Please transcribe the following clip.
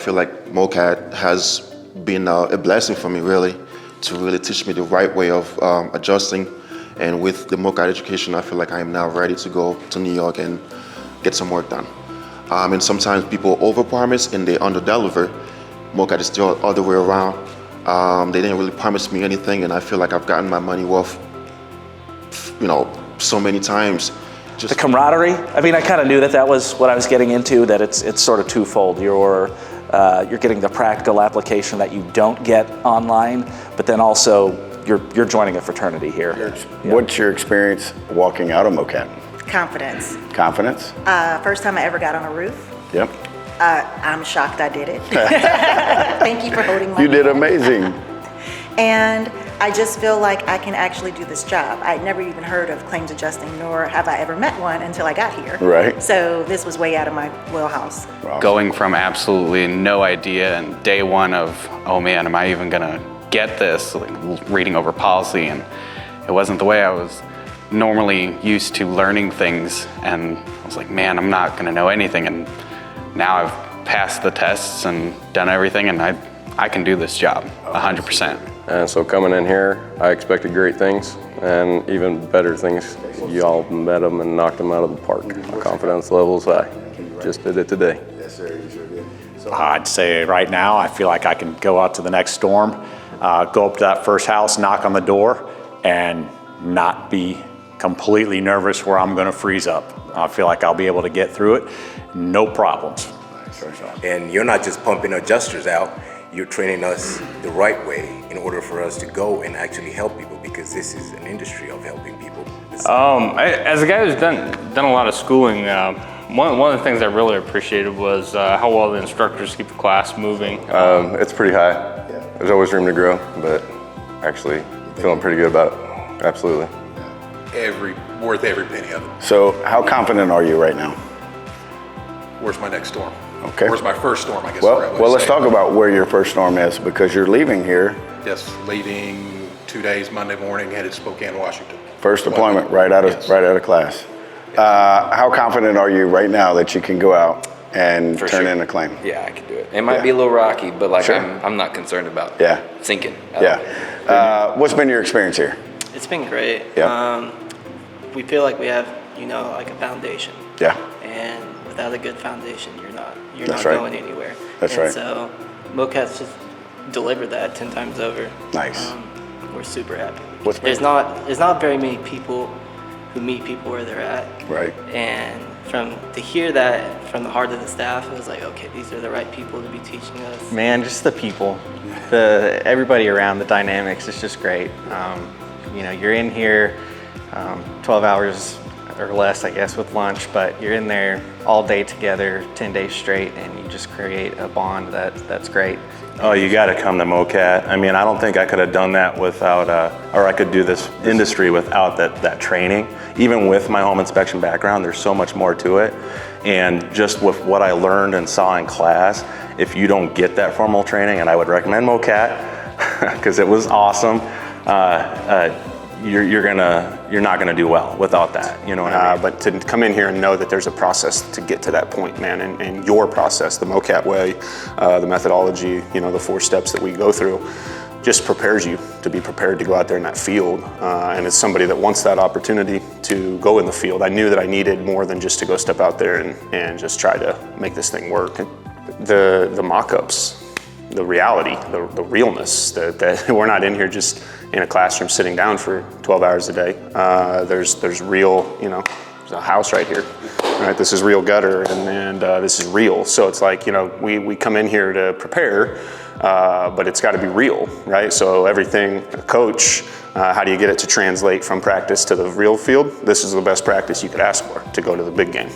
feel like MOCAD has been a blessing for me, really, to really teach me the right way of adjusting. And with the MOCAD education, I feel like I am now ready to go to New York and get some work done. And sometimes people overpromise and they underdeliver. MOCAD is the other way around. They didn't really promise me anything, and I feel like I've gotten my money worth, so many times. The camaraderie. I mean, I kind of knew that was what I was getting into. That it's sort of twofold. You're getting the practical application that you don't get online, but then also you're joining a fraternity here. What's your experience walking out of MOCAD? Confidence. Confidence? First time I ever got on a roof. Yep. I'm shocked I did it. Thank you for holding my You did hand. amazing. And I just feel like I can actually do this job. I'd never even heard of claims adjusting, nor have I ever met one until I got here. Right. So this was way out of my wheelhouse. Wow. Going from absolutely no idea and day one of, oh man, am I even gonna get this? Like reading over policy, and it wasn't the way I was normally used to learning things, and I was like, man, I'm not gonna know anything. And now I've passed the tests and done everything, and I can do this job 100%. And so coming in here, I expected great things and even better things. Y'all met them and knocked them out of the park. My confidence level's high. Just did it today. Yes, sir. You sure did. I'd say right now, I feel like I can go out to the next storm, go up to that first house, knock on the door, and not be completely nervous where I'm gonna freeze up. I feel like I'll be able to get through it, no problems. And you're not just pumping adjusters out, you're training us the right way in order for us to go and actually help people, because this is an industry of helping people. As a guy who's done a lot of schooling, one of the things I really appreciated was how well the instructors keep the class moving. It's pretty high. There's always room to grow, but actually feeling pretty good about it. Absolutely. Worth every penny of it. So how confident are you right now? Where's my next storm? Okay. Where's my first storm, I guess. Well, let's talk about where your first storm is, because you're leaving here. Yes, leaving 2 days, Monday morning, headed to Spokane, Washington. First deployment, right out of class. How confident are you right now that you can go out and turn in a claim? Yeah, I can do it. It might be a little rocky, but like Sure. I'm not concerned about sinking. What's been your experience here? It's been great. Yeah. We feel like we have, like a foundation. Yeah. And without a good foundation, you're not That's right. going anywhere. That's and right. So MOCAD's just delivered that 10 times over. Nice. We're super happy. What's been- There's not very many people who meet people where they're at. Right. And to hear that from the heart of the staff, it was like, okay, these are the right people to be teaching us. Man, just the people, everybody around, the dynamics, it's just great. You're in here 12 hours or less, I guess, with lunch, but you're in there all day together, 10 days straight, and you just create a bond that's great. Oh, you got to come to MOCAD. I mean, I don't think I could have done that without, or I could do this industry without that training. Even with my home inspection background, there's so much more to it. And just with what I learned and saw in class, if you don't get that formal training, and I would recommend MOCAD because it was awesome, you're not gonna do well without that. You know what I mean? But to come in here and know that there's a process to get to that point, man, and your process, the MOCAD way, the methodology, the 4 steps that we go through, just prepares you to be prepared to go out there in that field. And as somebody that wants that opportunity to go in the field, I knew that I needed more than just to go step out there and just try to make this thing work. The mock-ups, the reality, the realness, that we're not in here just in a classroom sitting down for 12 hours a day. There's real, there's a house right here, right? This is real gutter and this is real. So it's like, we come in here to prepare, but it's gotta be real, right? So everything, a coach, how do you get it to translate from practice to the real field? This is the best practice you could ask for to go to the big game.